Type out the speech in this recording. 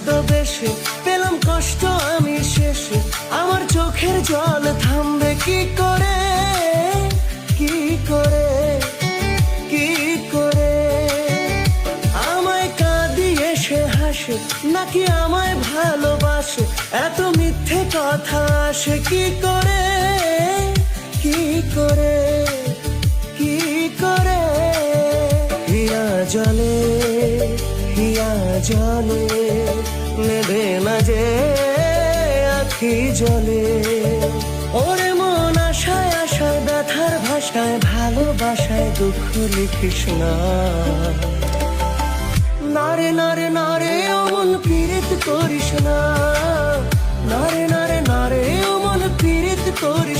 ছদ্মবেশে পেলাম কষ্ট আমি শেষে, আমার চোখের জল থামবে কি করে, কি করে, কি করে? আমায় কাঁদিয়ে সে হাসে নাকি আমায় ভালোবাসে, এত মিথ্যে কথা আসে কি করে, কি করে, কি করে? হিয়া জলে, হিয়া জলে নেবে না যে আখি জলে। ওরে মন আশায় আশায় ব্যথার ভাষায়, ভালোবাসায় দুঃখ লিখিস না। নারে নারে নারে অমন পীড়িত করিস না, নারে নারে নারে অমন পীড়িত করিস